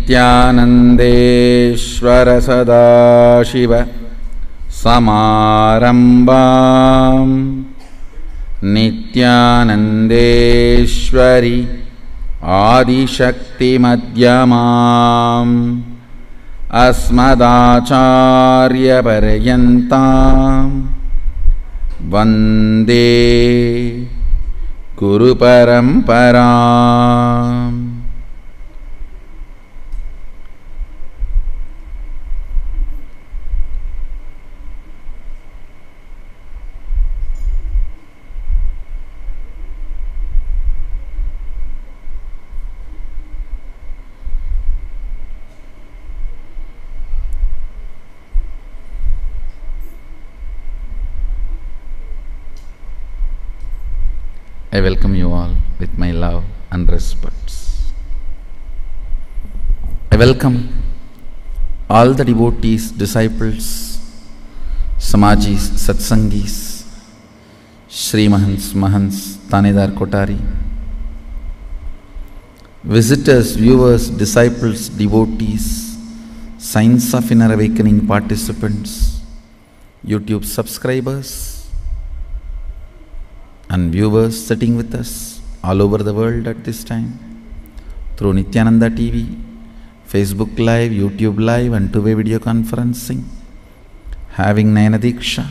नित्यानन्देश्वर सदाशिव समारम्भां नित्यानन्देश्वरि आदिशक्तिमध्यमाम् अस्मदाचार्यपर्यन्तां वन्दे गुरुपरम्पराम्। I welcome you all with my love and respects. I welcome all the devotees, disciples, Samajis, Satsangis, Shri Mahants, Mahants, Tanedar Kotari, visitors, viewers, disciples, devotees, Science of Inner Awakening participants, YouTube subscribers, and viewers sitting with us all over the world at this time through Nityananda TV, Facebook Live, YouTube Live and two-way video conferencing, having Nayana Diksha.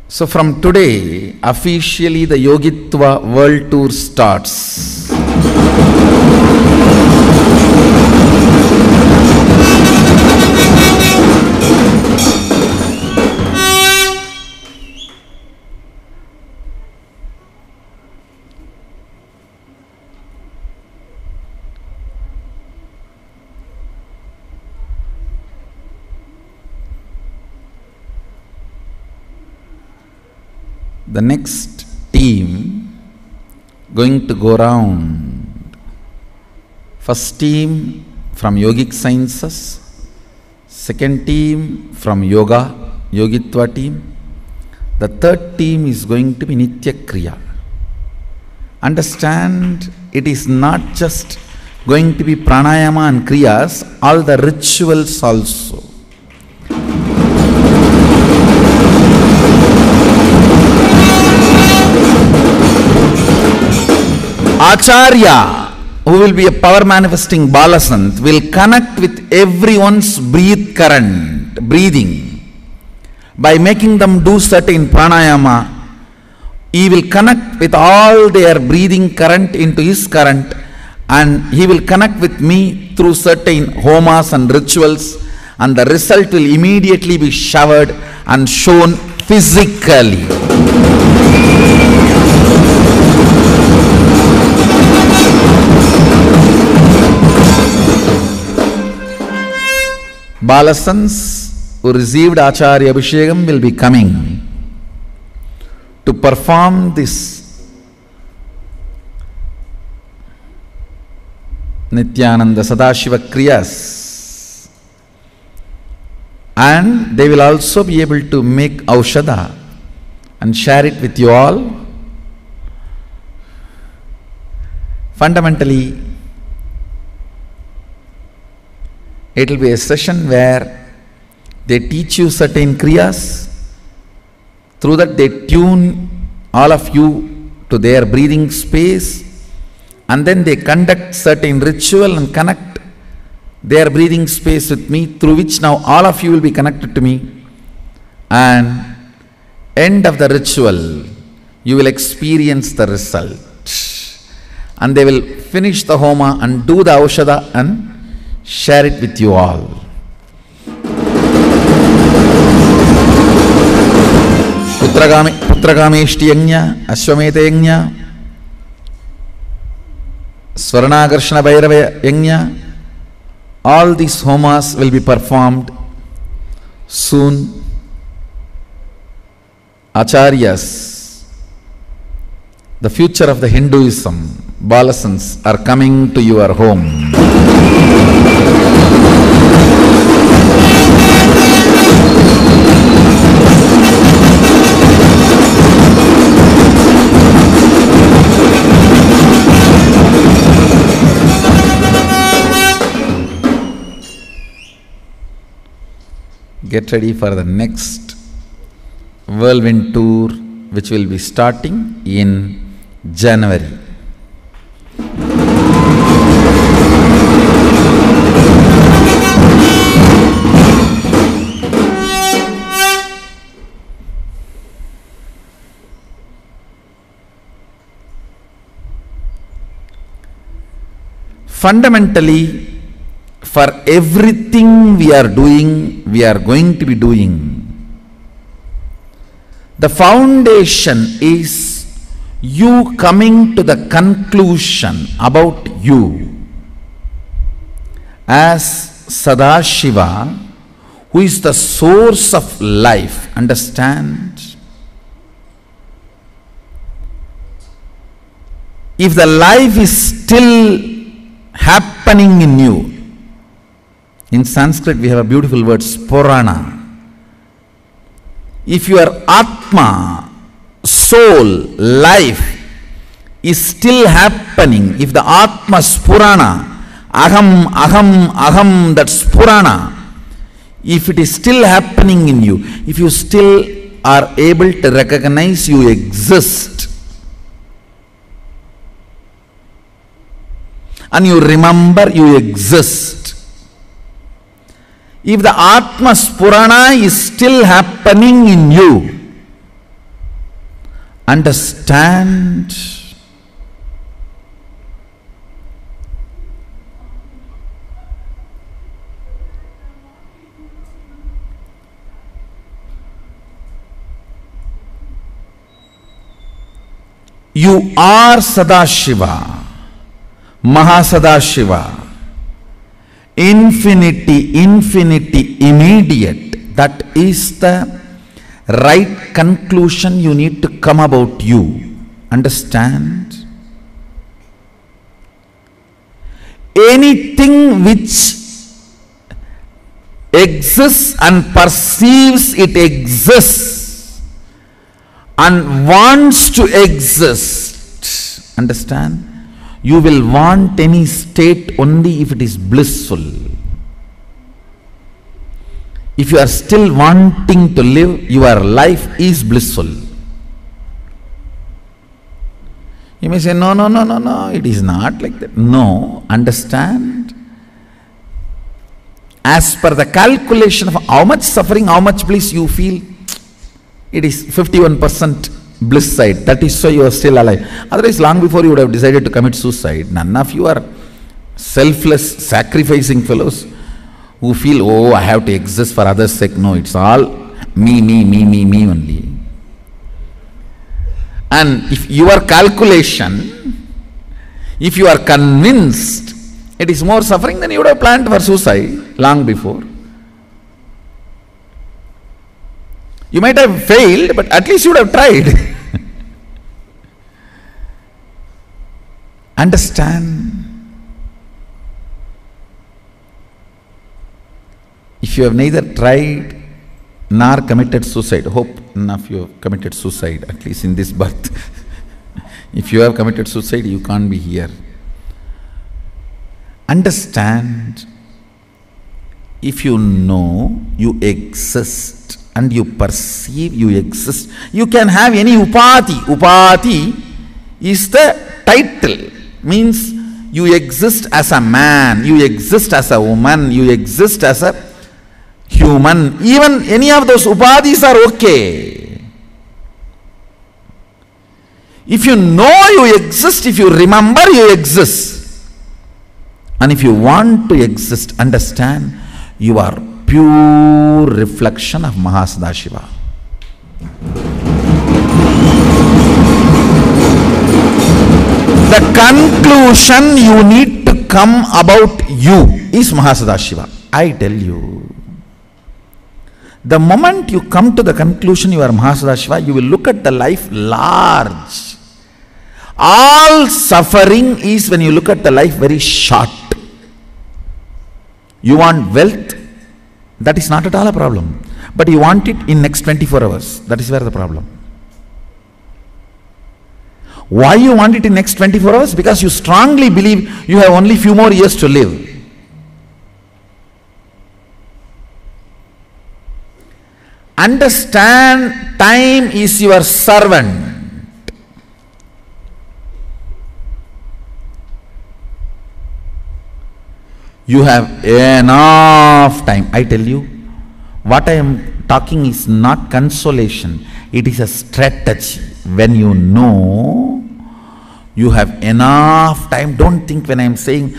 So from today, officially the Yogitva World Tour starts. The next team going to go round. First team from Yogic Sciences, second team from Yoga, Yogitva team. The third team is going to be Nitya Kriya. Understand, it is not just going to be pranayama and kriyas, all the rituals also. Acharya, who will be a power manifesting Balasant, will connect with everyone's breathing by making them do certain pranayama. He will connect with all their breathing current into his current, and he will connect with me through certain homas and rituals, and the result will immediately be showered and shown physically. Balasans who received Acharya Abhishekam will be coming to perform this Nityananda Sadashiva Kriyas, and they will also be able to make Aushadha and share it with you all. Fundamentally, it will be a session where they teach you certain kriyas. Through that they tune all of you to their breathing space, and then they conduct certain ritual and connect their breathing space with me, through which now all of you will be connected to me. And end of the ritual, you will experience the result. And they will finish the homa and do the aushadha and share it with you all. Putragameshti Yajna, Ashwameta Yajna, Swarnakarshana Bhairava Yajna, all these homas will be performed soon. Acharyas, the future of the Hinduism, Balasans, are coming to your home. get ready for the next whirlwind tour, which will be starting in January. Fundamentally, for everything we are doing, we are going to be doing, the foundation is you coming to the conclusion about you as Sadashiva, who is the source of life. Understand? If the life is still happening in you, in Sanskrit we have a beautiful word, Spurana. If your Atma, soul, life is still happening, if the Atma Spurana, Aham, Aham, Aham, that Spurana, if it is still happening in you, if you still are able to recognize you exist, and you remember you exist, if the Atma Spurana is still happening in you, understand you are Sadashiva, Mahasadashiva, infinity, infinity, immediate. That is the right conclusion you need to come about you. Understand? Anything which exists and perceives it exists and wants to exist, understand? You will want any state only if it is blissful. If you are still wanting to live, your life is blissful. You may say, no, no, no, no, no, it is not like that. No, understand. As per the calculation of how much suffering, how much bliss you feel, it is 51% bliss side. That is why you are still alive. Otherwise, long before you would have decided to commit suicide. None of you are selfless, sacrificing fellows who feel, oh, I have to exist for others' sake. No, it's all me, me, me, me, me only. And if your calculation, if you are convinced it is more suffering, then you would have planned for suicide long before. You might have failed, but at least you would have tried. Understand? If you have neither tried nor committed suicide, hope none of you have committed suicide, at least in this birth. If you have committed suicide, you can't be here. Understand, if you know you exist and you perceive you exist, you can have any upati. Upati is the title, means you exist as a man, you exist as a woman, you exist as a human. Even any of those upadhis are okay. If you know you exist, if you remember you exist, and if you want to exist, understand, you are pure reflection of Mahasadashiva. The conclusion you need to come about you is Mahasadashiva. I tell you, the moment you come to the conclusion you are Mahasadashiva, you will look at the life large. All suffering is when you look at the life very short. You want wealth, that is not at all a problem. But you want it in next 24 hours. That is where the problem. Why you want it in next 24 hours? Because you strongly believe you have only few more years to live. Understand, time is your servant. You have enough time. I tell you, what I am talking is not consolation. It is a strategy. When you know you have enough time, don't think when I am saying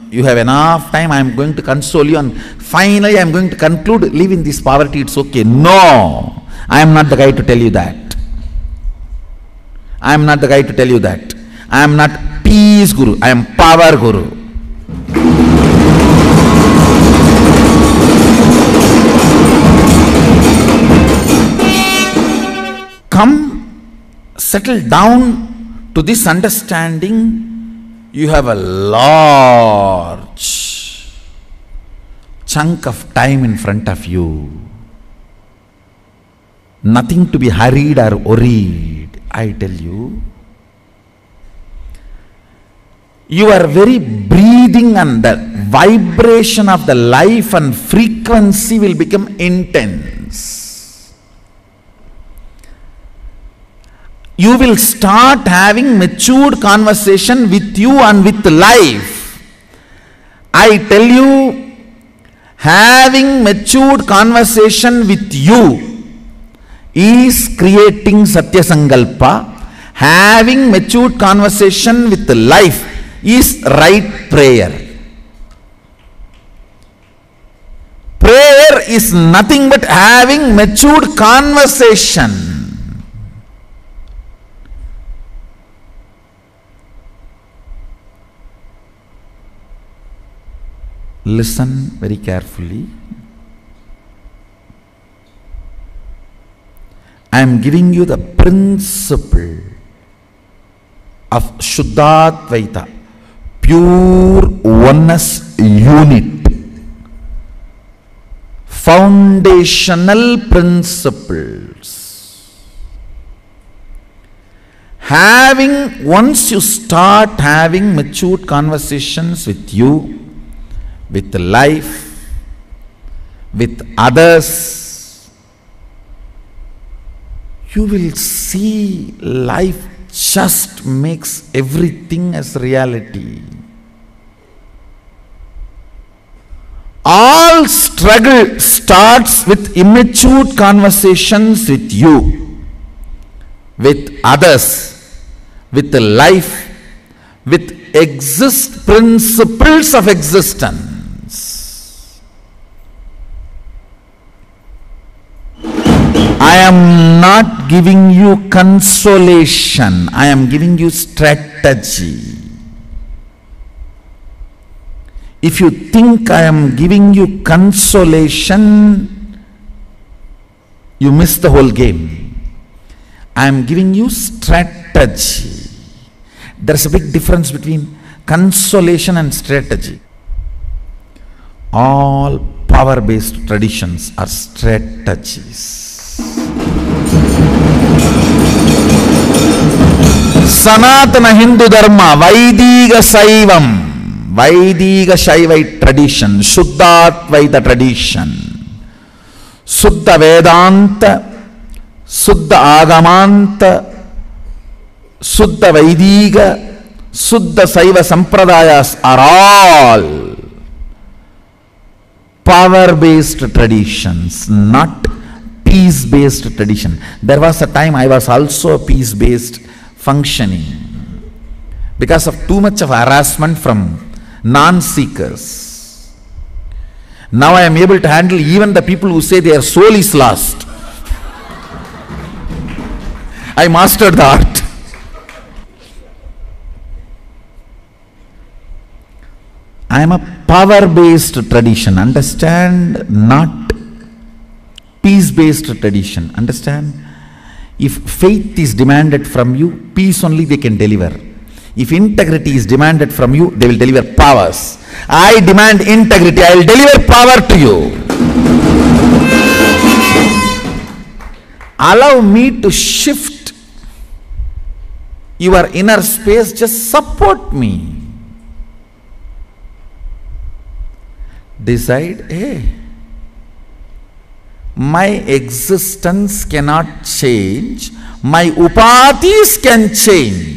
you have enough time, I am going to console you and finally I am going to conclude, live in this poverty, it's okay. No, I am not the guy to tell you that. I am not the guy to tell you that. I am not peace guru, I am power guru. Come, settle down to this understanding. You have a large chunk of time in front of you. Nothing to be hurried or worried, I tell you. Your very breathing and the vibration of the life and frequency will become intense. You will start having matured conversation with you and with life. I tell you, having matured conversation with you is creating Satya Sankalpa. Having matured conversation with life is right prayer. Prayer is nothing but having matured conversation. Listen very carefully. I am giving you the principle of Shuddhadvaita, pure oneness unit, foundational principles. Once you start having matured conversations with you, with life, with others, you will see life just makes everything as reality. All struggle starts with immature conversations with you, with others, with life, with principles of existence. I am not giving you consolation, I am giving you strategy. If you think I am giving you consolation, you miss the whole game. I am giving you strategy. There is a big difference between consolation and strategy. All power-based traditions are strategies. Sanatana Hindu Dharma, Vaidiga Shaivite tradition, Shuddhadvaita tradition, Suddha Vedanta, Suddha Agamanta, Suddha Vaidiga, Suddha Saiva Sampradayas are all power-based traditions, not peace-based tradition. There was a time I was also a peace-based functioning because of too much of harassment from non-seekers. Now I am able to handle even the people who say their soul is lost. I mastered the art. I am a power-based tradition, understand, not peace-based tradition, understand. If faith is demanded from you, peace only they can deliver. If integrity is demanded from you, they will deliver powers. I demand integrity, I will deliver power to you. Allow me to shift your inner space, just support me. Decide, hey, my existence cannot change, my upadhis can change.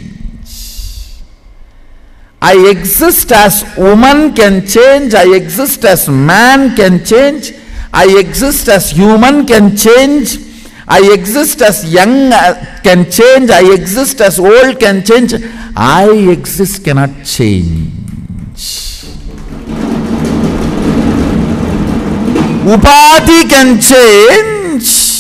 I exist as woman can change, I exist as man can change, I exist as human can change, I exist as young can change, I exist as old can change, I exist cannot change. Upadhi can change.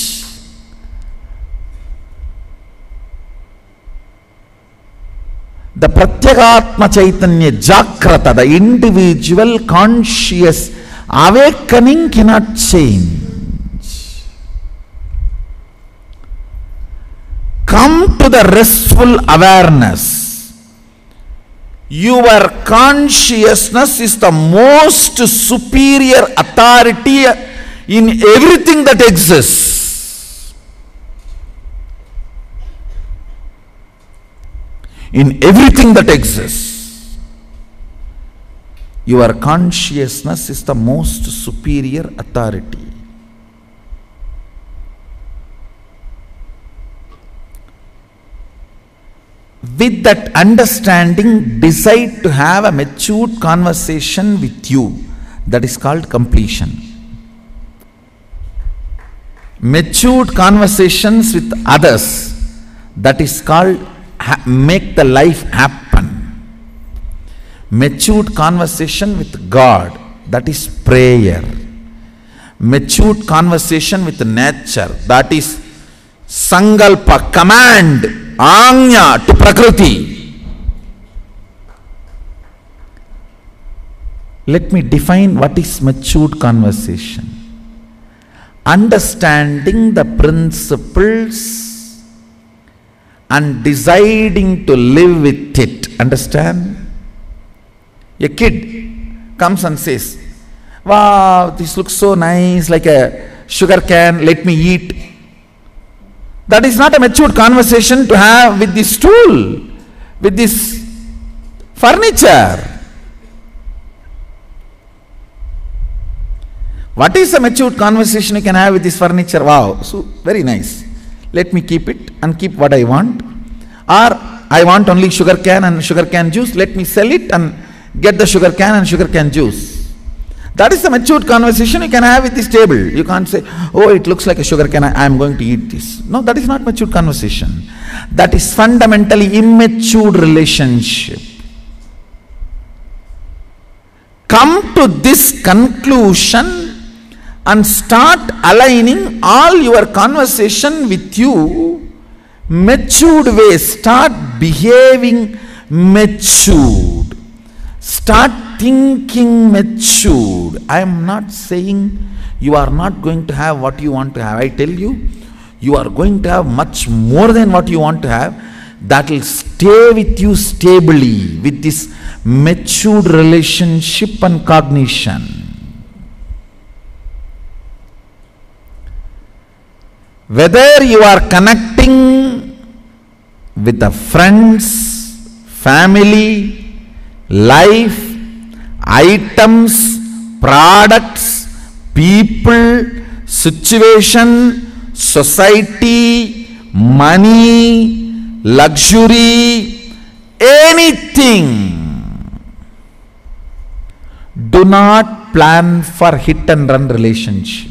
The Pratyagatma Chaitanya Jagrata, the individual conscious awakening cannot change. Come to the restful awareness. Your consciousness is the most superior authority in everything that exists. In everything that exists, your consciousness is the most superior authority. With that understanding, decide to have a matured conversation with you. That is called completion. Matured conversations with others, that is called make the life happen. Matured conversation with God, that is prayer. Matured conversation with nature, that is sangalpa, command, agnya to prakriti. Let me define what is matured conversation. Understanding the principles and deciding to live with it. Understand? A kid comes and says, wow, this looks so nice, like a sugar can, let me eat. That is not a matured conversation to have with this stool, with this furniture. What is a matured conversation you can have with this furniture? Wow, so very nice. Let me keep it and keep what I want. Or I want only sugar cane and sugar cane juice. Let me sell it and get the sugar cane and sugar cane juice. That is the matured conversation you can have with this table. You can't say, oh, it looks like a sugar cane, I am going to eat this. No, that is not matured conversation. That is fundamentally immature relationship. Come to this conclusion and start aligning all your conversation with you matured way. Start behaving matured. Start thinking matured. I am not saying you are not going to have what you want to have. I tell you, you are going to have much more than what you want to have. That will stay with you stably with this matured relationship and cognition. Whether you are connecting with the friends, family, life, items, products, people, situation, society, money, luxury, anything, do not plan for hit and run relationship.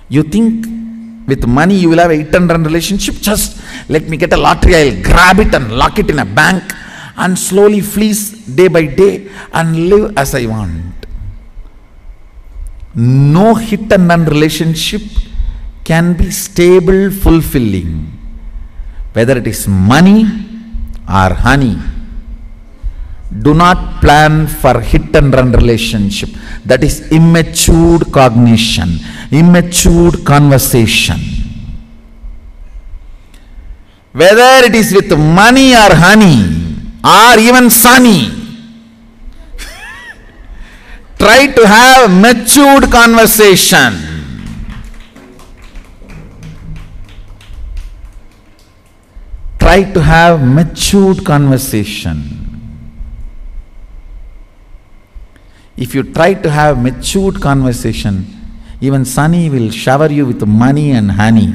You think with money you will have a hit and run relationship? Just let me get a lottery, I will grab it and lock it in a bank and slowly fleece day by day and live as I want. No hit and run relationship can be stable, fulfilling. Whether it is money or honey. Do not plan for hit and run relationship. That is immature cognition, immature conversation. Whether it is with money or honey or even sunny, try to have matured conversation. Try to have matured conversation. If you try to have matured conversation, Even Sunny will shower you with money and honey.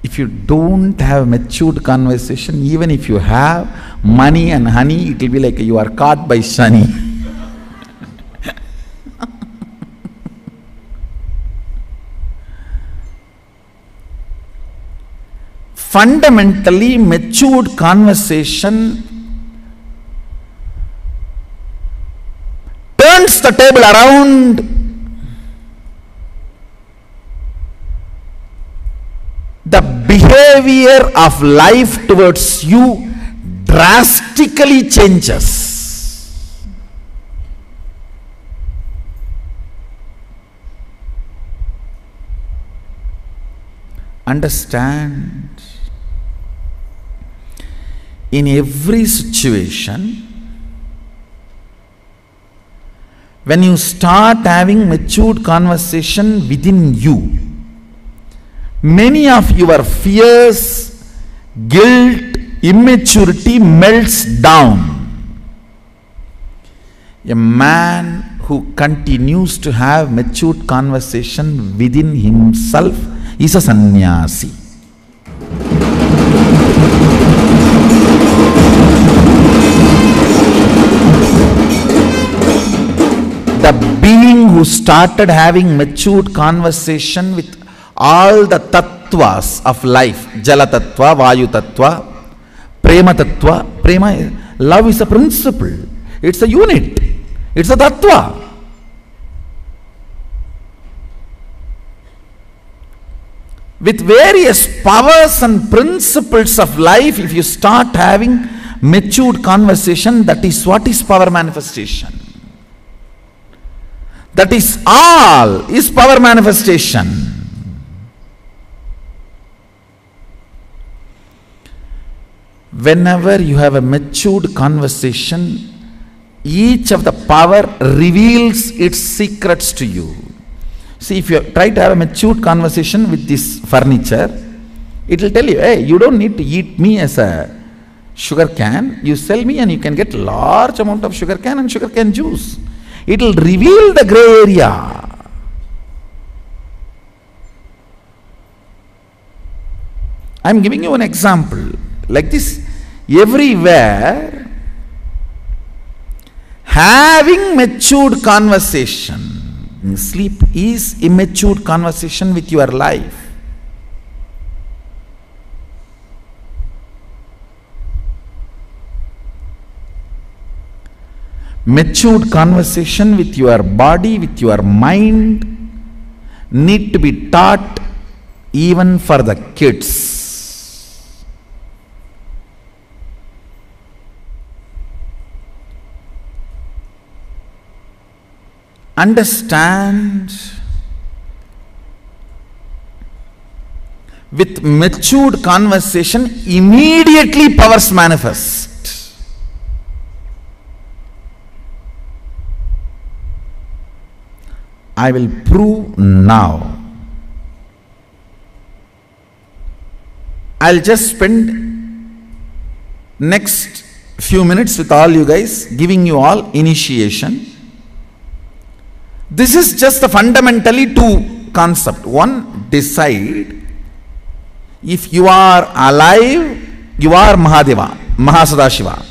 If you don't have matured conversation, even if you have money and honey, it will be like you are caught by Shani. Fundamentally, matured conversation turns the table around. The behavior of life towards you drastically changes. Understand, in every situation, when you start having matured conversation within you, many of your fears, guilt, immaturity melts down. A man who continues to have matured conversation within himself is a sannyasi. The being who started having matured conversation with all the tattvas of life, Jala tattva, Vayu tattva, Prema tattva. Prema, love is a principle, it's a unit, it's a tattva. With various powers and principles of life, if you start having matured conversation, that is what is power manifestation. That is all is power manifestation. Whenever you have a matured conversation, each of the power reveals its secrets to you. See, if you try to have a matured conversation with this furniture, it will tell you, hey, you don't need to eat me as a sugar can. You sell me and you can get large amount of sugar cane and sugar cane juice. It will reveal the gray area. I am giving you an example. Like this, everywhere, having matured conversation. Sleep is immature conversation with your life. Matured conversation with your body, with your mind, need to be taught even for the kids. Understand, with matured conversation, immediately powers manifest. I will prove now. I'll just spend next few minutes with all you guys, giving you all initiation. This is just the fundamentally two concepts. One, decide. If you are alive, you are Mahadeva, Mahasadashiva.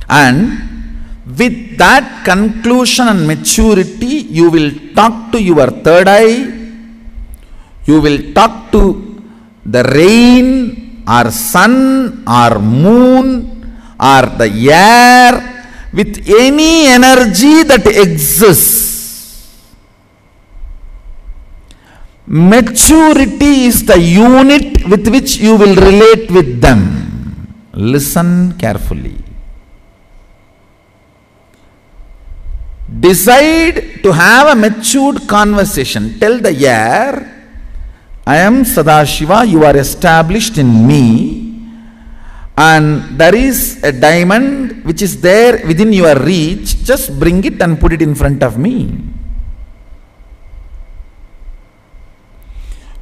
And with that conclusion and maturity, you will talk to your third eye, you will talk to the rain or sun or moon or the air, with any energy that exists. Maturity is the unit with which you will relate with them. Listen carefully. Decide to have a matured conversation. Tell the air, I am Sadashiva, you are established in me, and there is a diamond which is there within your reach, just bring it and put it in front of me.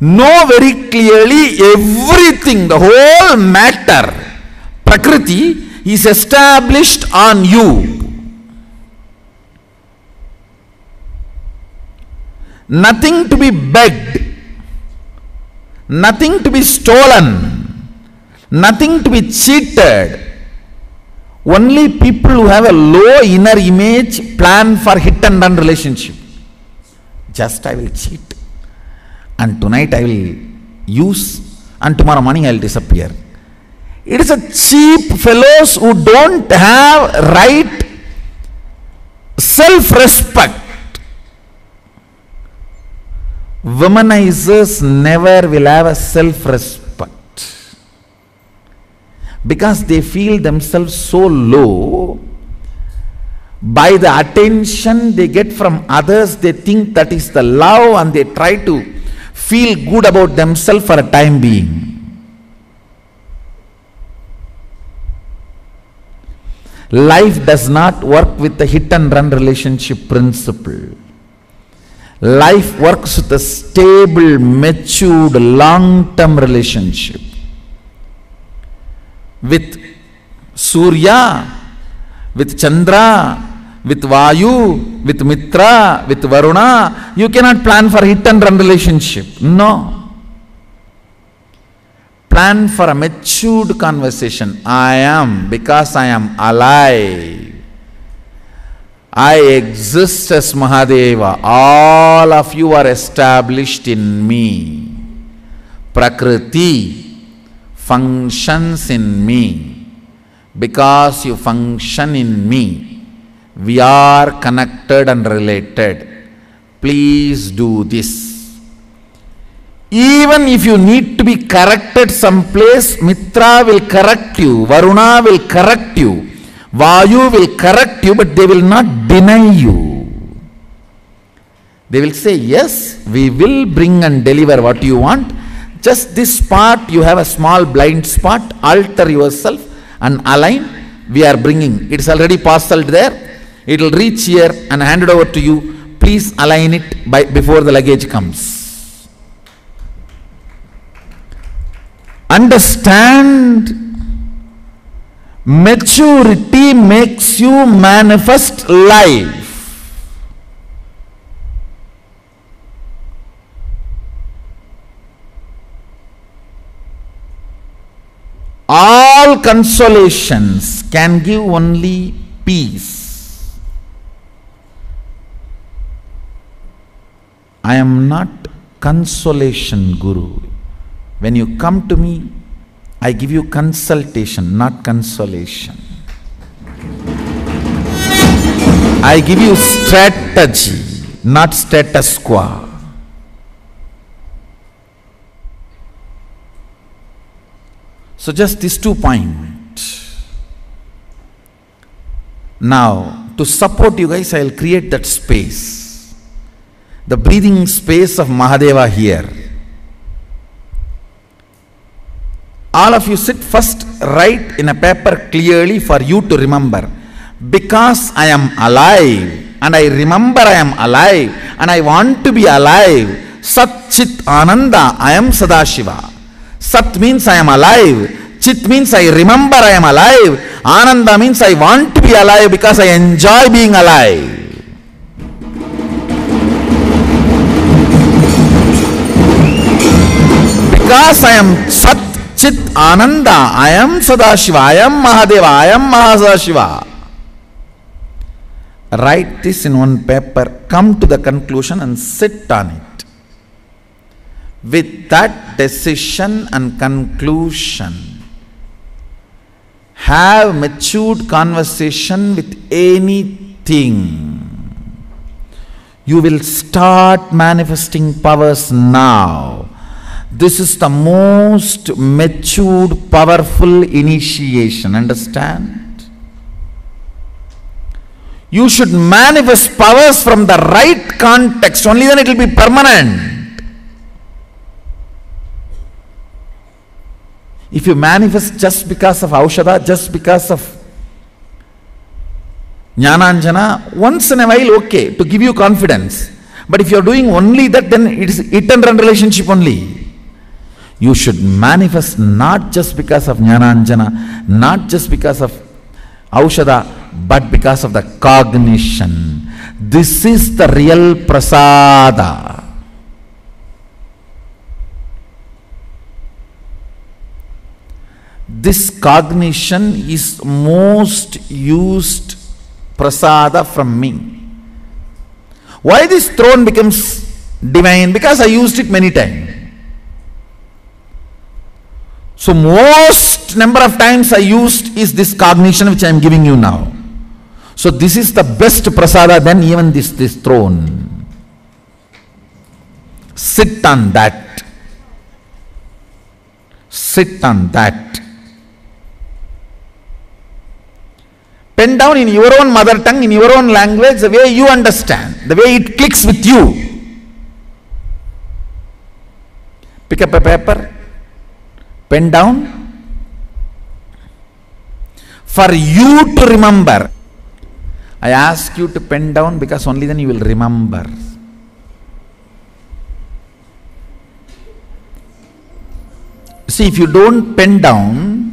Know very clearly everything, the whole matter, Prakriti, is established on you. Nothing to be begged, nothing to be stolen, nothing to be cheated. Only people who have a low inner image plan for hit and run relationship. Just I will cheat, and tonight I will use, and tomorrow morning I will disappear. It is a cheap fellows who don't have right self-respect. Womanizers never will have a self-respect because they feel themselves so low. By the attention they get from others, they think that is the love, and they try to feel good about themselves for a time being. Life does not work with the hit and run relationship principle. Life works with a stable, matured, long-term relationship. With Surya, with Chandra, with Vayu, with Mitra, with Varuna, you cannot plan for hit and run relationship. No. Plan for a matured conversation. I am because I am alive. I exist as Mahadeva. All of you are established in me. Prakriti functions in me. Because you function in me, we are connected and related. Please do this. Even if you need to be corrected someplace, Mitra will correct you, Varuna will correct you, Vayu will correct you, but they will not deny you. They will say, yes, we will bring and deliver what you want. Just this part, you have a small blind spot, alter yourself and align. We are bringing. It is already parceled there. It will reach here and hand it over to you. Please align it before the luggage comes. Understand, maturity makes you manifest life. All consolations can give only peace. I am not consolation guru. When you come to me, I give you consultation, not consolation. I give you strategy, not status quo. So just these 2 points. Now, to support you guys, I will create that space. The breathing space of Mahadeva here. All of you sit first, write in a paper clearly for you to remember. Because I am alive, and I remember I am alive, and I want to be alive. Sat Chit Ananda, I am Sadashiva. Sat means I am alive. Chit means I remember I am alive. Ananda means I want to be alive because I enjoy being alive. Because I am Sat Chit Ananda, I am Sadashiva, I am Mahadeva, I am Mahasadashiva. Write this in one paper, come to the conclusion and sit on it. With that decision and conclusion, have matured conversation with anything. You will start manifesting powers now. This is the most matured, powerful initiation. Understand? You should manifest powers from the right context. Only then it will be permanent. If you manifest just because of Aushadha, just because of Jnananjana, once in a while, okay, to give you confidence. But if you are doing only that, then it is hit and run relationship only. You should manifest not just because of Jnananjana, not just because of Aushada, but because of the cognition. This is the real prasada. This cognition is most used prasada from me. Why this throne becomes divine? Because I used it many times. So most number of times I used is this cognition which I am giving you now. So this is the best prasada than even this throne. Sit on that. Sit on that. Pen down in your own mother tongue, in your own language, the way you understand, the way it clicks with you. Pick up a paper, pen down. For you to remember, I ask you to pen down because only then you will remember. See, if you don't pen down,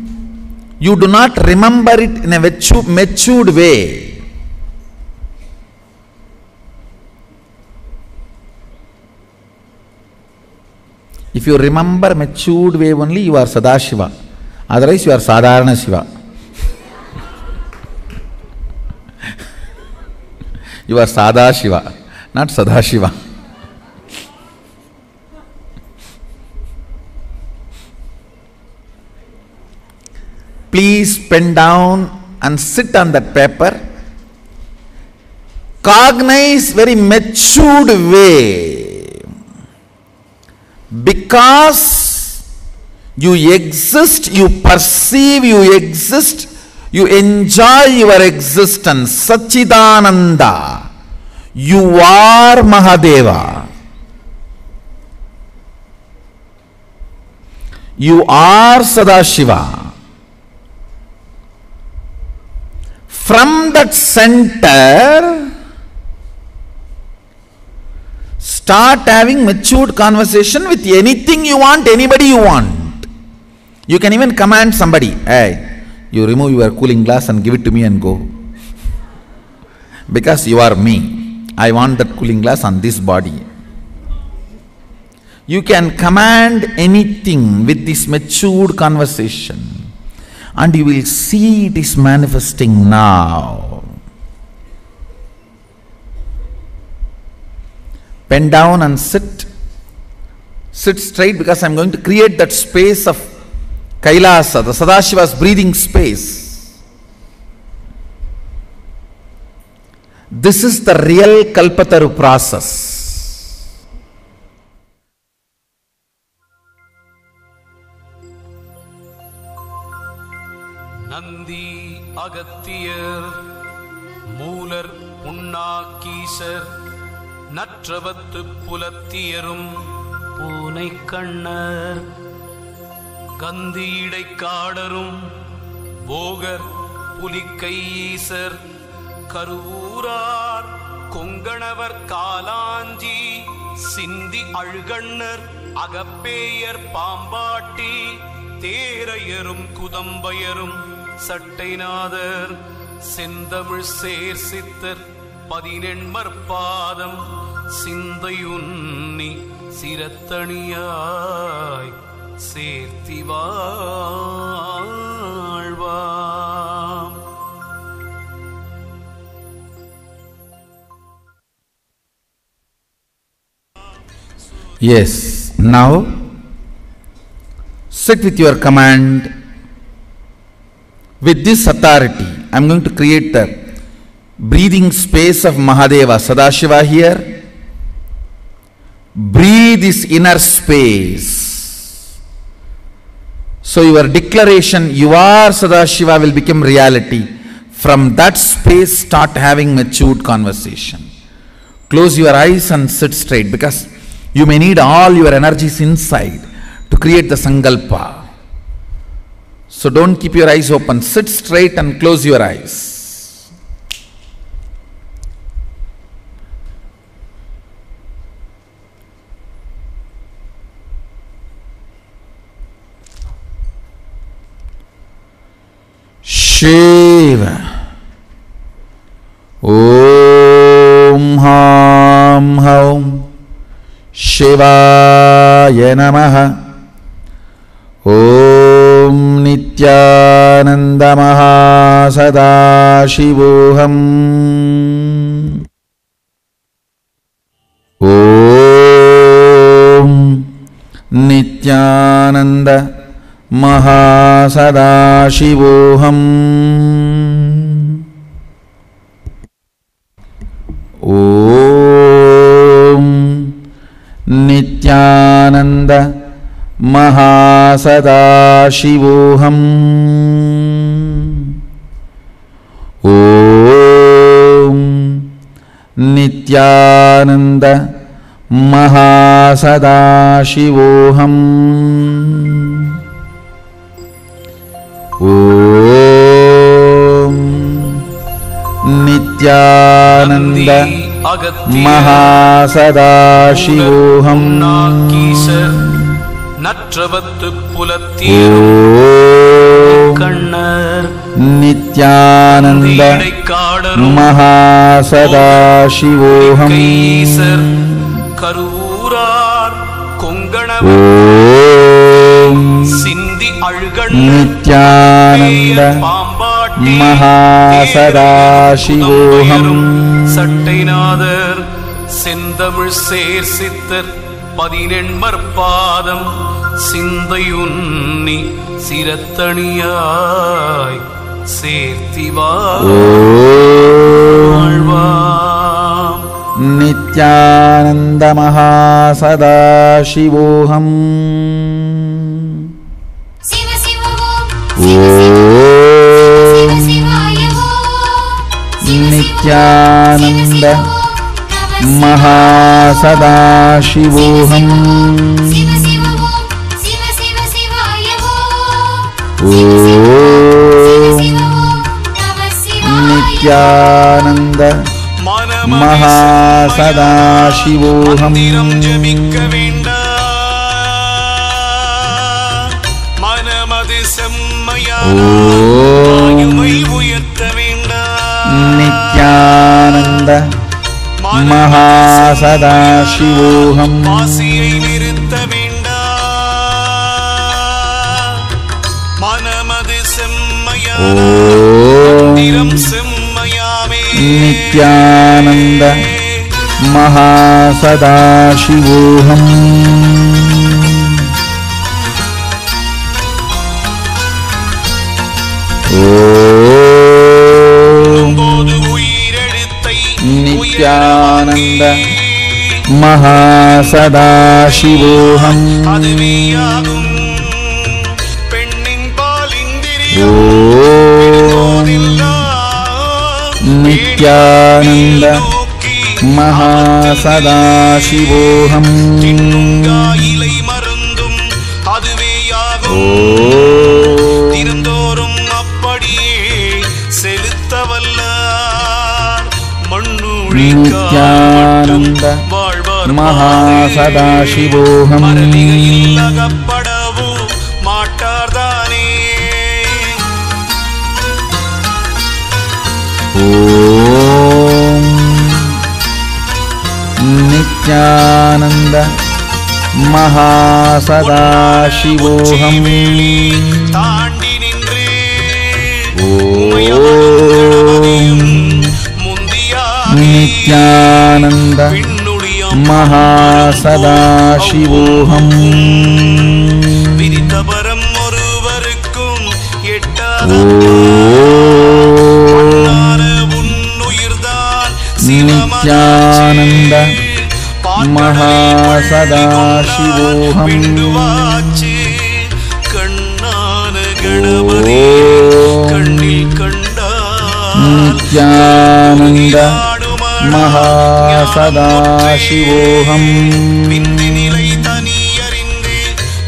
you do not remember it in a matured way. If you remember matured way only, you are Sadashiva. Otherwise, you are Sadharana Shiva. You are Sadashiva, not Sadashiva. Please pen down and sit on that paper. Cognize very matured way. Because you exist, you perceive you exist, you enjoy your existence. Satchidananda. You are Mahadeva. You are Sadashiva. From that center, start having matured conversation with anything you want, anybody you want. You can even command somebody, hey, you remove your cooling glass and give it to me and go. Because you are me. I want that cooling glass on this body. You can command anything with this matured conversation. And you will see it is manifesting now. Pen down and sit. Sit straight because I am going to create that space of Kailasa, the Sadashiva's breathing space. This is the real Kalpataru process. Nandi Agathiyar Moolar Punnakisar Natravattu Pulathiyarum Poonai Kannar Gandhidai Kaadarum Bogar Pulikkaiyisar Karuvurar Konganavar Kalanji Sindi Algannar Agappeyar Pambatti Therayarum Kudambayarum Sattainadar Sendamil Ser Sittar Padinenmar Padam Sindayunni Sirattaniyai Serthi Vaalvam. Yes, now sit with your command. With this authority, I am going to create the breathing space of Mahadeva, Sadashiva here. Breathe this inner space. So your declaration, you are Sadashiva, will become reality. From that space, start having matured conversation. Close your eyes and sit straight because you may need all your energies inside to create the Sankalpa. So don't keep your eyes open. Sit straight and close your eyes. Shiv. ओम हां हौं शिवाय नमः। ओम नित्यानंद महासदाशिवोऽहम्। ओम नित्यानंद महासदाशिवोऽहम्। ओम नित्यानंद महासदाशिवोऽहम्। ओम नित्यानंद महासदाशिवोऽहम्। ओम नित्यानंद महासदाशिवोऽहम्। நற்றவத்து புலத்தீரும் கண்ணர் நித்யானந்த மகாசதாசிவோஹம். கரூரார் கொங்கணவர் சிந்தி அழுகண்ணர் நித்யானந்த மகாசதாசிவோஹம். சட்டைநாதர் செந்தமிழ் சேர் சித்தர் பதினெண்மற்பாதம் சிந்தையுன்னி சிரத்தணியாய் சேர்த்திவாழ்வாம். நித்யானந்த மகாசதாசிவோஹம். நித்யானந்த महासदाशिवोऽहम्. ओम नित्यानंद महासदाशिवोऽहम्. ओम नित्यानंद महासदाशिवोऽहम्. ஆசியை நிறுத்த வேண்டாம் மனமது செம்மையாம் செம்மையாமே. நித்யானந்த महासदाशिवोऽहम्. नित्यानंद महासदाशिवोऽहम्. ओम नित्यानंद महासदाशिवोऽहम्. நித்யானந்த மகாசதாசிவோஹம். ஓம் நித்யானந்த மகாசதாசிவோஹம். ஓம் நித்யானந்த மகாசதாசிவோஹம். விதித்தபரம் ஒருவருக்கும் நித்யானந்த மகாசதாசிவோஹம். கண்ணான கணபதி கண்ணில் கண்டால் நித்யானந்த மகாசதாசிவோஹம். விந்தி நிலை தனியறிந்து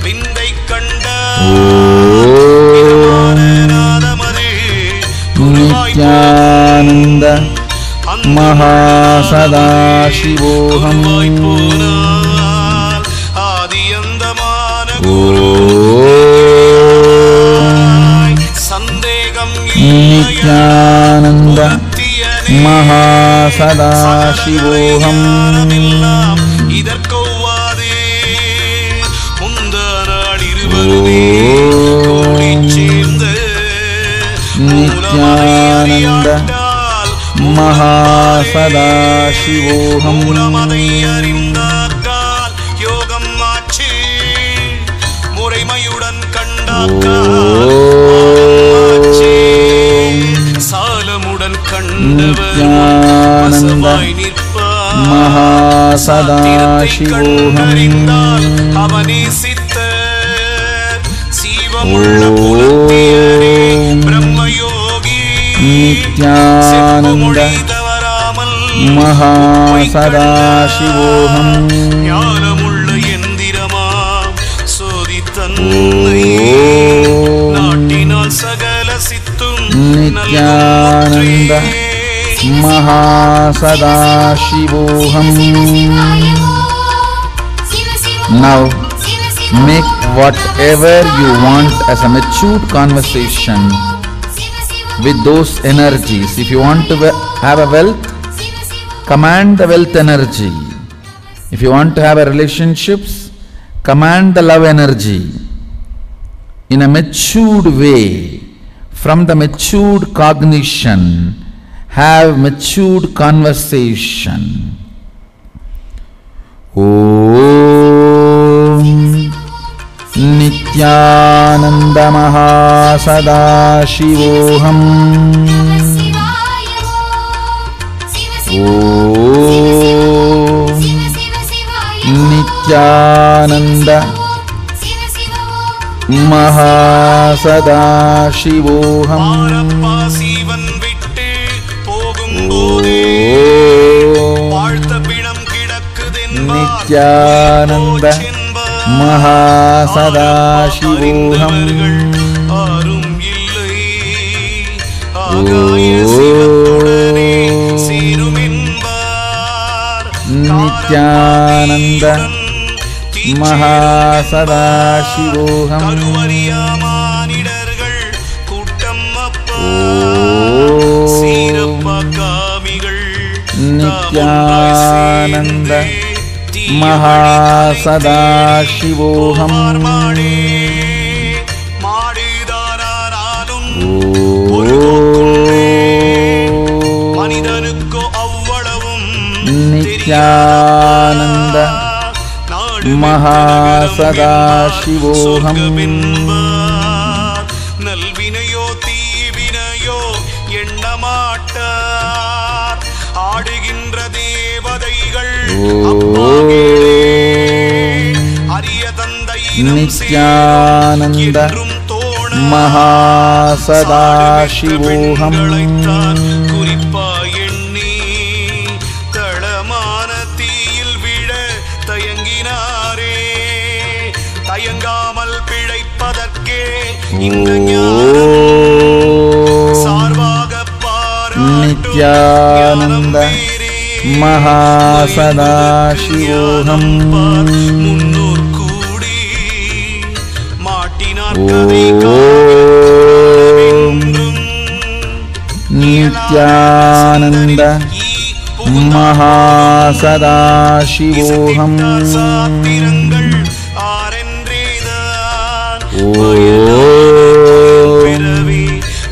விந்தை கண்ட நித்யானந்த மகாசதாசிவோஹம். ஆதியந்தமான சந்தேகம் महासदाशिवोऽहम् ஞானமெல்லாம் இதற்கொவ்வாதே முந்த நாள் இருவருமே கூடிச் சேர்ந்த நித்யானந்த महासदाशिवोऽहम् மூலமதை அறிந்தாக்கால் யோகம் ஆச்சு முறைமையுடன் கண்டாக்கால் சாலமுடன் கண்டவர் வசமாய் நிற்பார் महासदाशिवोऽहम् அவனே சித்த சீவமுள்ள புலத்தியரே பிரம்மயோகி நித்யானந்த महासदाशिवोऽहम् ஞானமுள்ள எந்திரமாம் சோதித்தன்னை நாட்டினால் சகல சித்தும் Nityananda महासदाशिवोऽहम्. Now make whatever you want as a matured conversation with those energies. If you want to have a wealth, command the wealth energy. If you want to have a relationships, command the love energy. In a matured way, from the matured cognition, have matured conversation. Om Nityananda Mahasadaशिवोऽहम्. Om Nityananda Mahasadaशिवोऽहम्. சீவன் விட்டு போகும்போது வாழ்த்த பிணம் கிடக்குதென்பார் நித்யானந்த महासदाशिवोऽहम्. ஆரும் இல்லை ஆகாய சிவத்துடனே சேருமென்பார் நித்யானந்த महासदाशिवोऽहम्. கருவறியாமானிடர்கள் கூட்டம் அப்பா சீரப்பா காமிகள் நித்யானந்த महासदाशिवोऽहम्. மனிதனுக்கோ அவ்வளவும் நித்யானந்த महासदाशिवोऽहम्. நல்வினையோ தீவினையோ எண்ணமாட்டார் ஆடுகின்ற தேவதைகள் அரிய தந்தை நித்யானந்த महासदाशिवोऽहम्. குறிப்பா எண்ணி தளமான தீயில் விழ தயங்கினாரே தயங்காமல் பிழைப்பதற்கே இந்த ஞானம் சார்பாக நித்யானந்த महासदाशिवोऽहम्. முன்னோர் கூடி மாட்டினார் கதை நித்யானந்த महासदाशिवोऽहम्. சாத்திரங்கள் ஆரென்றேதான் பிறவி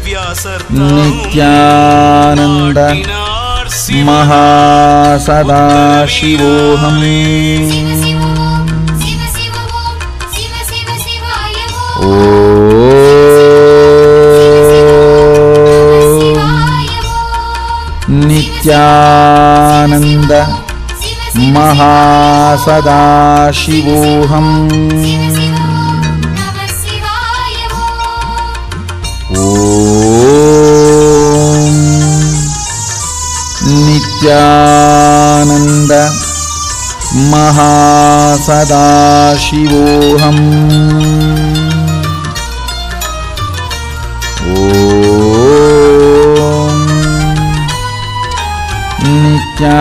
வியாசர் நித்யானந்த महासदाशिवोऽहम्. नित्यानन्द महासदाशिवोऽहम्. नित्यानन्द महासदाशिवोऽहम्.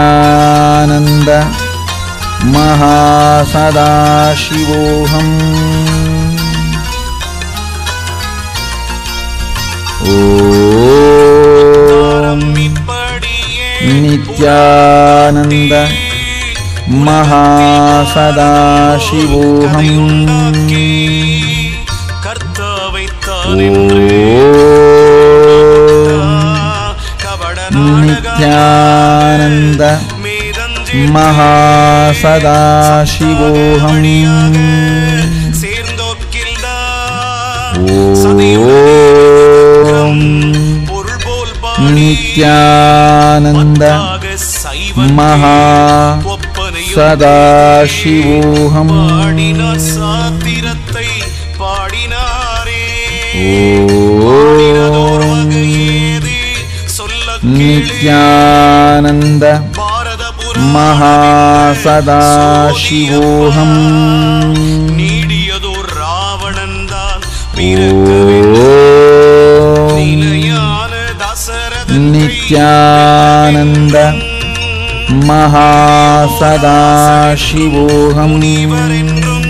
नित्यानन्द महासदाशिवोऽहम्. இப்படியே நித்யானந்த மகாசதாசிவோஹம். நித்யானந்த மகாசதாசிவோஹம். ஓம் நித்யானந்த மகாசதாசிவோஹம். சாத்திரத்தை பாடினாரே நித்யானந்த மகாசதாசிவோஹம். நீடியதோர் ராவணன்தான் நிலையான தசரதன் நித்யானந்த மகாசதாசிவோஹம். முனிவரென்றும்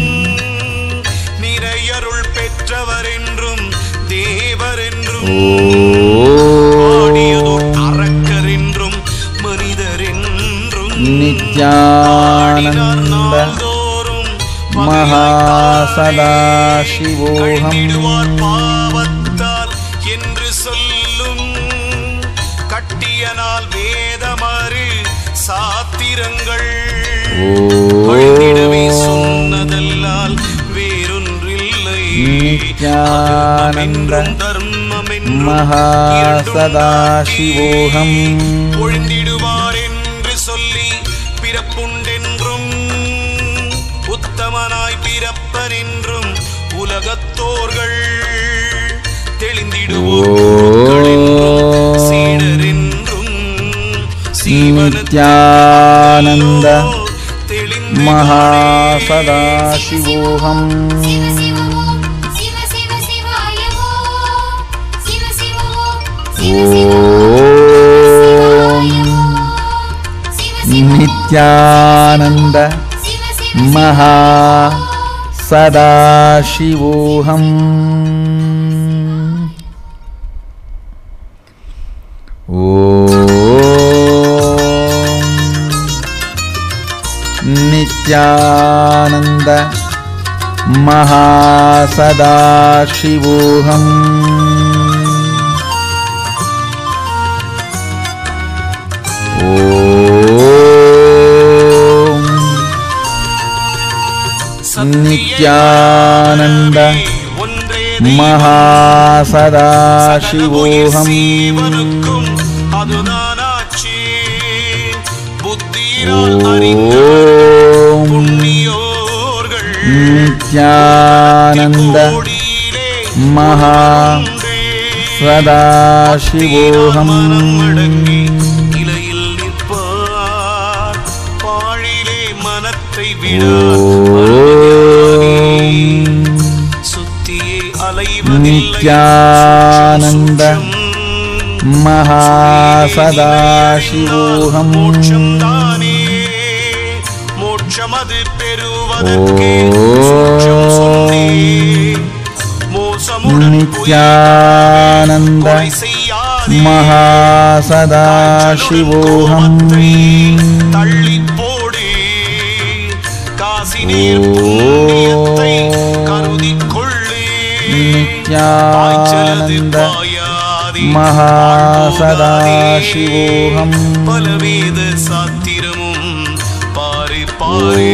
நிறையருள் பெற்றவரென்றும் தேவரென்றும் அரக்கரென்றும் மனிதரென்றும் நித்யானந்த மகாசதாசிவோஹம். பாவத்தால் என்று சொல்லும் கட்டியனால் வேதமறு சாத்திரங்கள் வழிந்திடவே சொன்னதல்லால் வேறொன்றில்லை. நித்யானந்த தர்மமென்றும் மகாசதாசிவோஹம். ஒழிந்திடுவார் என்று சொல்லி பிறப்புண்டென்றும் உத்தமனாய் பிறப்பரென்றும் உலகத்தோர்கள் தெளிந்திடுவோர் சீடரென்றும் நித்யானந்த மகாசதாசிவோஹம். நித்யானந்த மகாசதாசிவோஹம். நித்யானந்த மகாசதாசிவோஹம். நித்யானந்த மகாசதாசிவோஹம். அதுதானாச்சே புத்தியினால் அறிந்த புண்ணியோர்கள் நித்யானந்த மகாசதாசிவோஹம். இலையில் நிற்பார் பாழிலே மனத்தை விட சுத்தியே அலைவதில்லை. நித்யானந்த மகாசதாசிவோஹம். மோட்சம் தானே மோட்சமது பெறுவதற்கே சூட்சம் சொன்னே. மோசமுடன் நித்யானந்த மகாசதாசிவோஹம். தள்ளி போடு காசி நீர் புண்ணியத்தை கருதி கொள்ளு. நித்யானந்த மகாசதாசிவோஹம். பலவேத சாத்திரமும் பாரு பாரு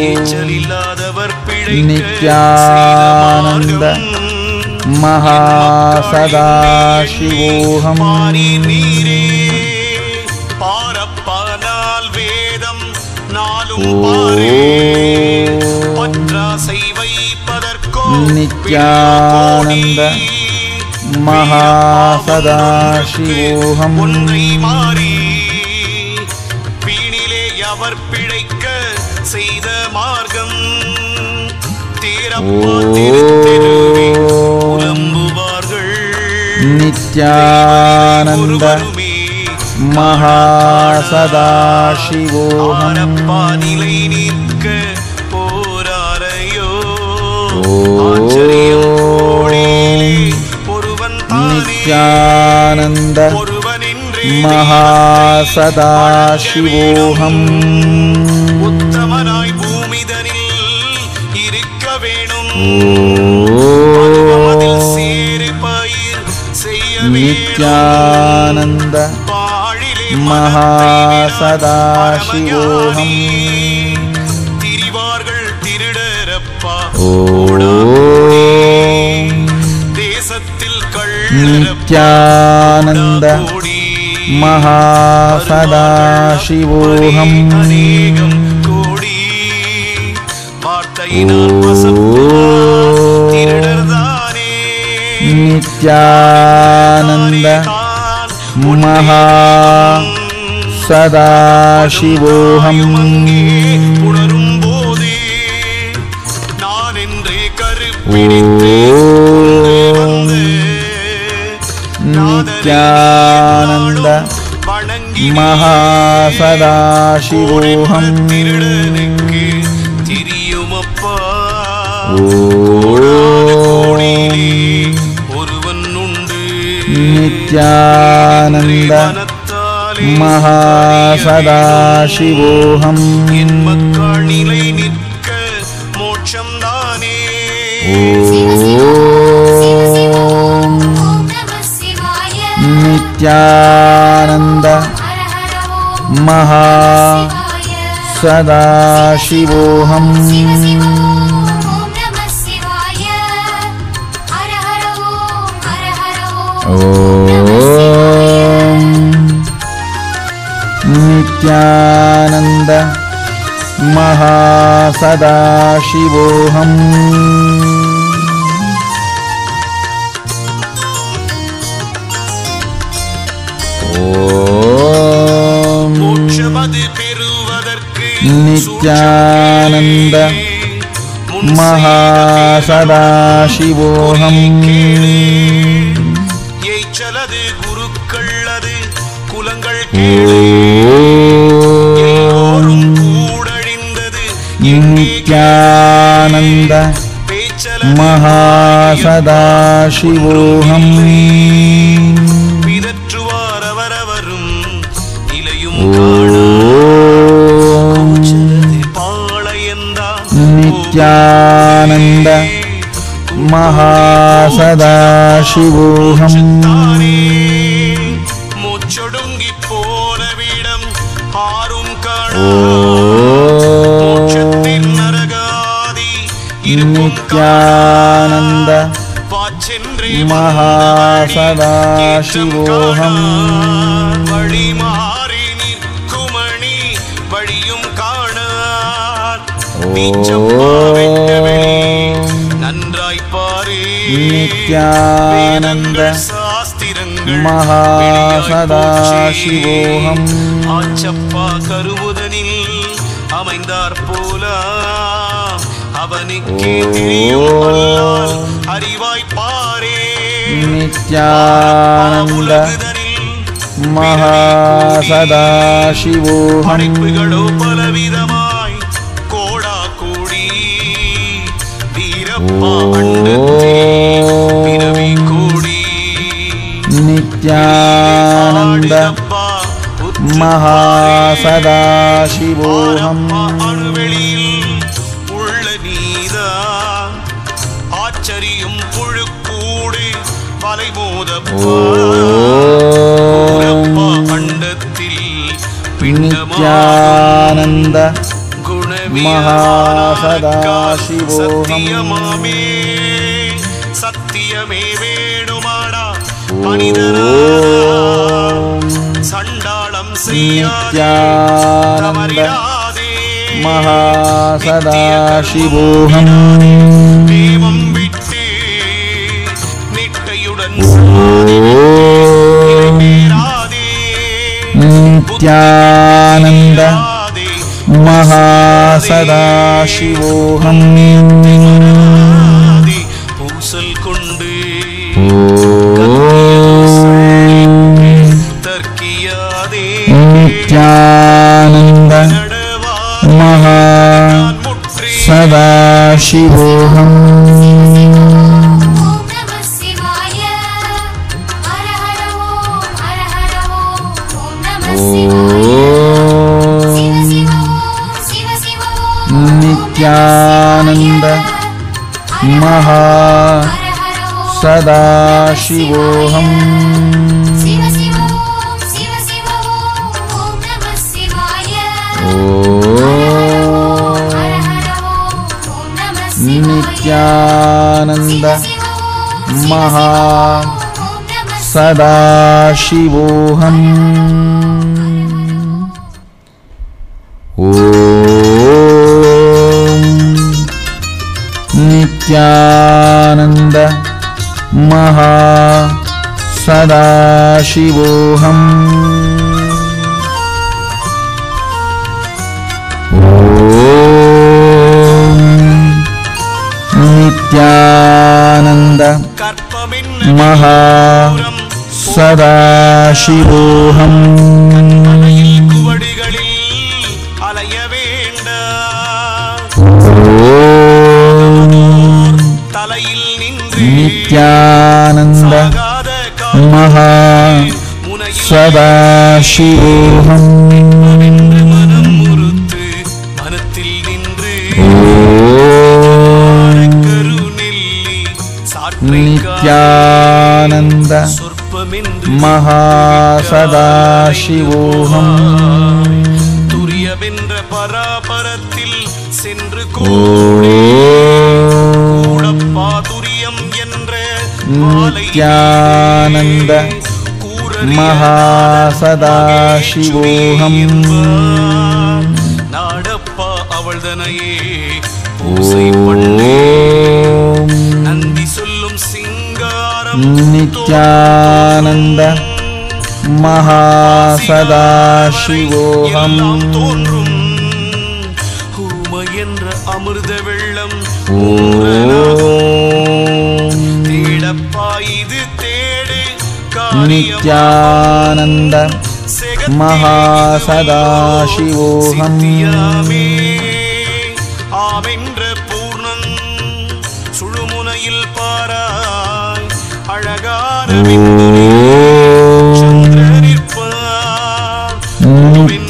ஏச்சலில்லாதவர் பிழைக்க நித்யானந்த மகாசதாசிவோஹம். நீரே பாரப்பானால் வேதம் நாளும் பாரு பற்றாசை வைப்பதற்கோ நித்யானந்த மகாசதாசிவோஹம். ஒன்றை மாறி வீணிலே அவர் பிழைக்க செய்த மார்க்கம் தேரப்பா திருத்தெருவே புலம்புவார்கள். நித்யானந்த மகாசதாசிவோஹம். ஆரப்பா நிலை நிற்க போராரையோ ஆச்சரியம் ஒருவன் தானே நித்யானந்த ஒருவனின்றே महासदाशिवोऽहम् உத்தமனாய் பூமிதனில் இருக்க வேணும் சேரு பயிர் செய்ய நித்யானந்த महासदाशिवोऽहम् திரிவார்கள் திருடரப்பா தேசத்தில் நித்யானந்த महासदाशिवोऽहम् அநேகம் கோடி வார்த்தையினால் திருடர்தானே நித்யானந்த महासदाशिवोऽहम् உணரும் போதே நான் என்றே கருப்பிடித்து நித்யானந்த महासदाशिवोऽहम् திருடனுக்கு திரியுமப்பா ஒருவன் உண்டு நித்யானந்த महासदाशिवोऽहम् என் மக்கள் நிலை நிற்க மோட்சம் தானே நித்யானந்த महासदाशिवोऽहम् नित्यानंद महासदाशिवोऽहम् नित्यानंद महासदाशिवोऽहम् नित्यानंद महासदाशिवोऽहम् नित्यानंद महासदाशिवोऽहम् नित्यानंद महासदाशिवोऽहम् नित्यानंद महासदाशिवोऽहम् ஆச்சப்பா கருவுதனில் அமைந்தார் போல அவனுக்கே தெரியும் அல்லால் அறிவாய் பாரே नित्यानंद महासदाशिवोऽहम् படைப்புகளோ பலவிதமாய் கோடா கோடி வீரப்பா அண்டத்தில் பிறவி கோடி नित्यानंद महासदाशिवोऽहम् அணுவெளியில் உள்ள நீதா ஆச்சரியும் புழுக்கூடு வலைமோதப்பா அண்டத்தில் नित्यानंद குணவீரமானசதாசிவோகம் சத்தியமே வேணுமாடா மனிதனா சண்டாளம் नित्यानंद महासदाशिवोऽहम् தேவம் விட்டு நிட்டையுடன் नित्यानंद महासदाशिवोऽहम् பூசல் கொண்டு தர்க்கியாதே नित्यानंद महासदाशिवोऽहम् ओम नमः शिवाय हर हर ओम हर हर ओम महा सदाशिवोऽहम् नित्यानंद महा सदाशिवोऽहम् नित्यानंद महा सदाशिवोऽहम् नित्यानंद महा सदाशिवोऽहम् नित्यानंद महा सदाशिवोऽहम् नित्यानंद महा सदाशिवोऽहम् துரியவென்ற பராபரத்தில் சென்று கூடப்பாதுரியம் என்ற नित्यानंद महा सदाशिवोऽहम् நாடப்பா அவள்தனையே பூசை பண்ணே நந்தி சொல்லும் சிங்காரம் नित्यानंद महा सदाशिवोऽहम् தோன்றும் ஊமை என்ற அமிர்த வெள்ளம் தேடப்பா இது தேடு नित्यानंद महा सदाशिवोऽहम् ஆமென்ற பூர்ணன் சுழுமுனையில் பாராய் அழகான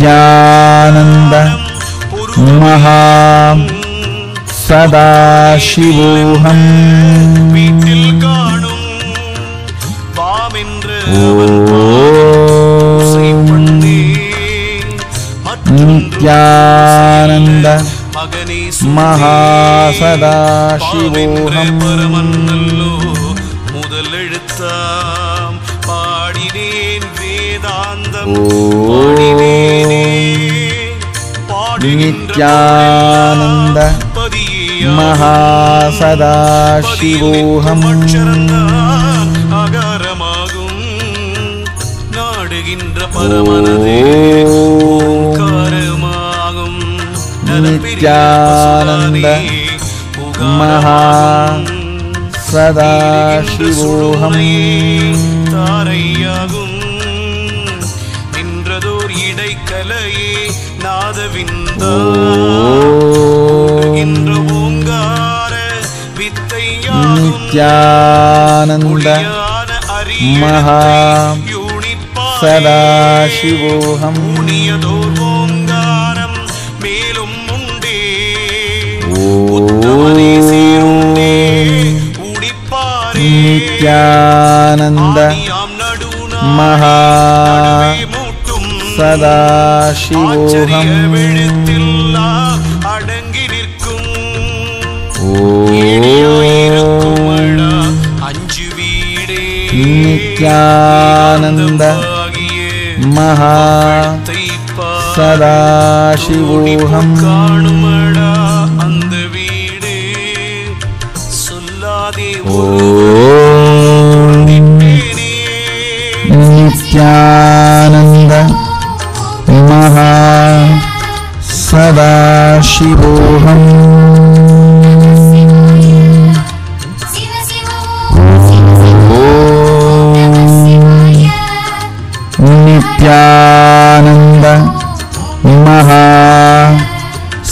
नित्यानंद महा सदाशिवोऽहम् வீட்டில் காணும் பாமென்ற नित्यानंद மகனே महा सदाशिवोऽहम् பரமன்னல்லோ முதல் எழுத்தாம் பாடினேன் வேதாந்தம் नित्यानंद महा सदाशिवोऽहम् அகாரமாகும் நாடுகின்ற பரமனதே ஓங்காரமாகும் नित्यानंद महा सदाशिवोऽहम् தாரையாகும் நின்றதோர் இடைக்கலையே நாதவிந்தாகின்ற ஓங்கார வித்தையாகும் नित्यानंद महा सदाशिवोऽहम् ஊனியதோர் ஓங்காரம் மேலும் உண்டே உத்தமனே சீருண்டே உடிப்பாரே नित्यानंद महा सदाशिवोऽहम् அடங்கி நிற்கும் அஞ்சு வீடே नित्यानंद महा सदाशिवोऽहम् காணுமடா அந்த வீடு சொல்லாதே नित्यानंद महा सदाशिवोऽहम् नित्यानंद महा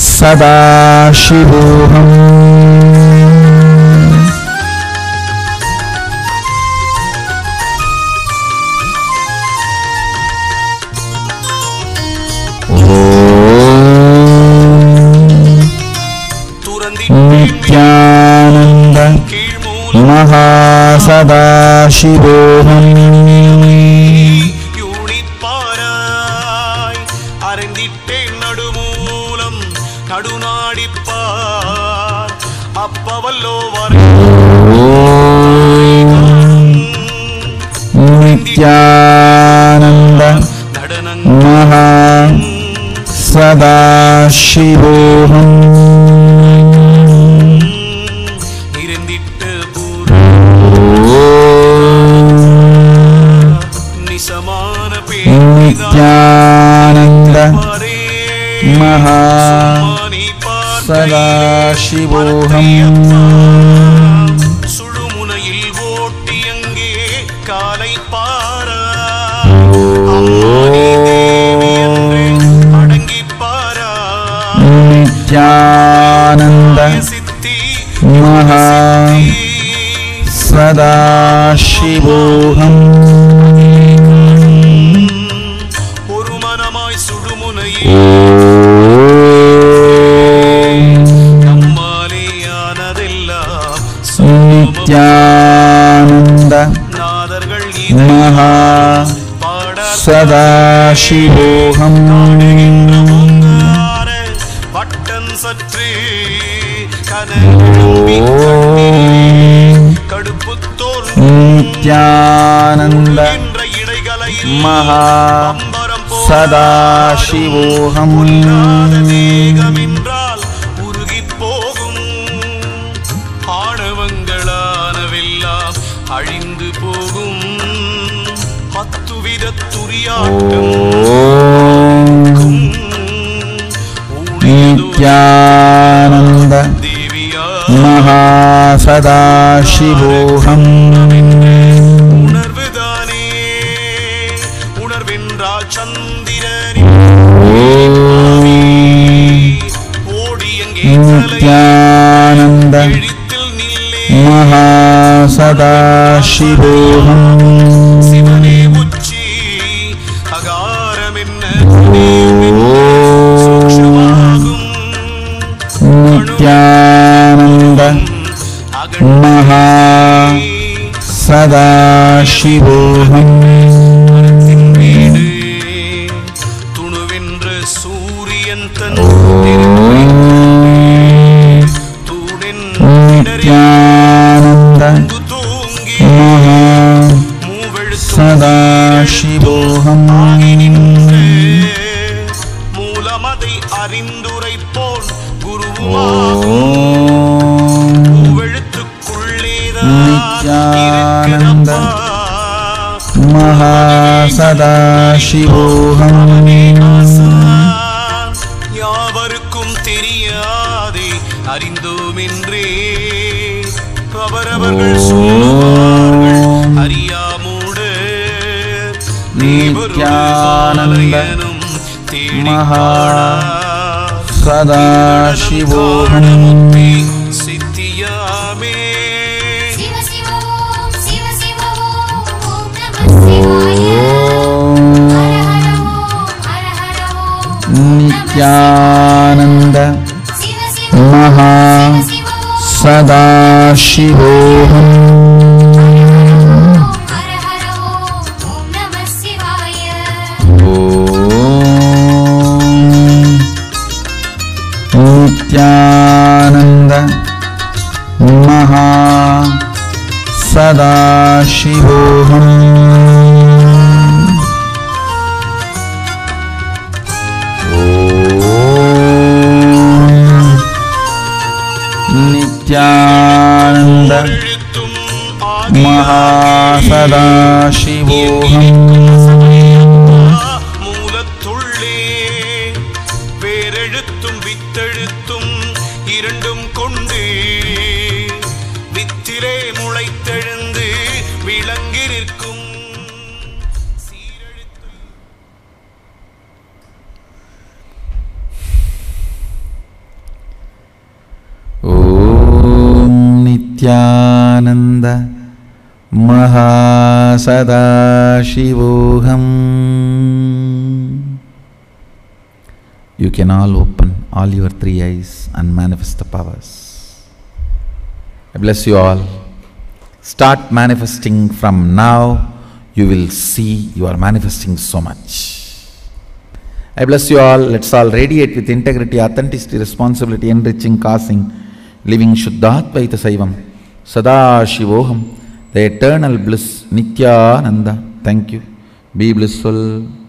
सदाशिवोऽहम् नित्यानंद महासदाशिवोऽहम् யூனிப்பாராய் அறிந்திட்டேன் நடுமூலம் நடுநாடிப்பார் அப்பவல்லோ வரை நித்யானந்த மகா சதாசிவோஹம் இருந்திட்டு நிசமான நித்யானந்த மகா சதாசிவோஹம் சுழுமுனையில் ஓட்டி அங்கே காலை பாரா அடங்கி பாரா நித்யானந்த சித்தி மகா சதாசிவோஹம் ஒரு மனமாய் சுடுமுனையில் நம்மாலேயானதெல்லாம் நித்யானந்த நாதர்கள் மகா சதாசிவோஹம் பட்டன் சற்று கனவி கடுப்பு தோல் நித்யானந்த இடைகளை மகா சதாசிவோஹம் தேகம் என்றால் உருகி போகும் ஆணவங்களானவெல்லாம் அழிந்து போகும் அத்துவித துரியாட்டம் நித்யானந்த தேவியா மகா சதாசிவோஹம் உணர்வுதானே உணர்வென்றால் சந்திரனின் ஓடி எங்கே நித்யானந்த எழுத்தில் நில்லே மகா சதாசிவோஹம் சிவனே உச்சி அகாரம் என்ன சூக்ஷ்மமாகும் நித்யானந்த மகா சதாசிவோஹம் வீடு துணுவென்ற சூரியன் தன் தூணின் நித்யானந்த தூங்கி மகா சதாசிவோஹம் மூலமதை அறிந்துரைப்போன் குருவுமாகும் நித்யானந்த மகா சதாசிவோஹம் யாவருக்கும் தெரியாதே அறிந்தோமென்றே அவரவர்கள் சொல்லுவார்கள் அறியாமூடு நித்யானந்த மகா சதாசிவோஹம் சித்தியாமே சிவ சிவ ஓம் சிவ சிவ ஓம் ஓம் நம சிவாய ஹர ஹர ஓம் ஹர ஹர ஓம் நித்யானந்த சிவ சிவ மகா சிவ ஓம் சதாசிவோஹம் ஹர ஹர ஓம் ஓம் நம சிவாய நித்யானந்த மகா சதாசிவோஹம் நித்யானந்த எழுத்தும் மகா சதாசிவோஹம் மூலத்துள்ளே வேரெழுத்தும் வித்தெழுத்தும் இரண்டும் கொண்டு வித்திலே முளைத்தெழுந்து விளங்கி நிற்கும் சீரெழுத்து ஓம் நித்யானந்த மகா சதாசிவோஹம். You can all open all your three eyes and manifest the powers. I bless you all Start manifesting from now. You will see you are manifesting so much. I bless you all. Let's all radiate with integrity, authenticity, responsibility, enriching, causing, living Shuddhatvaita Saivam. Sada Shivoham, the eternal bliss, Nityananda. Thank you. Be blissful.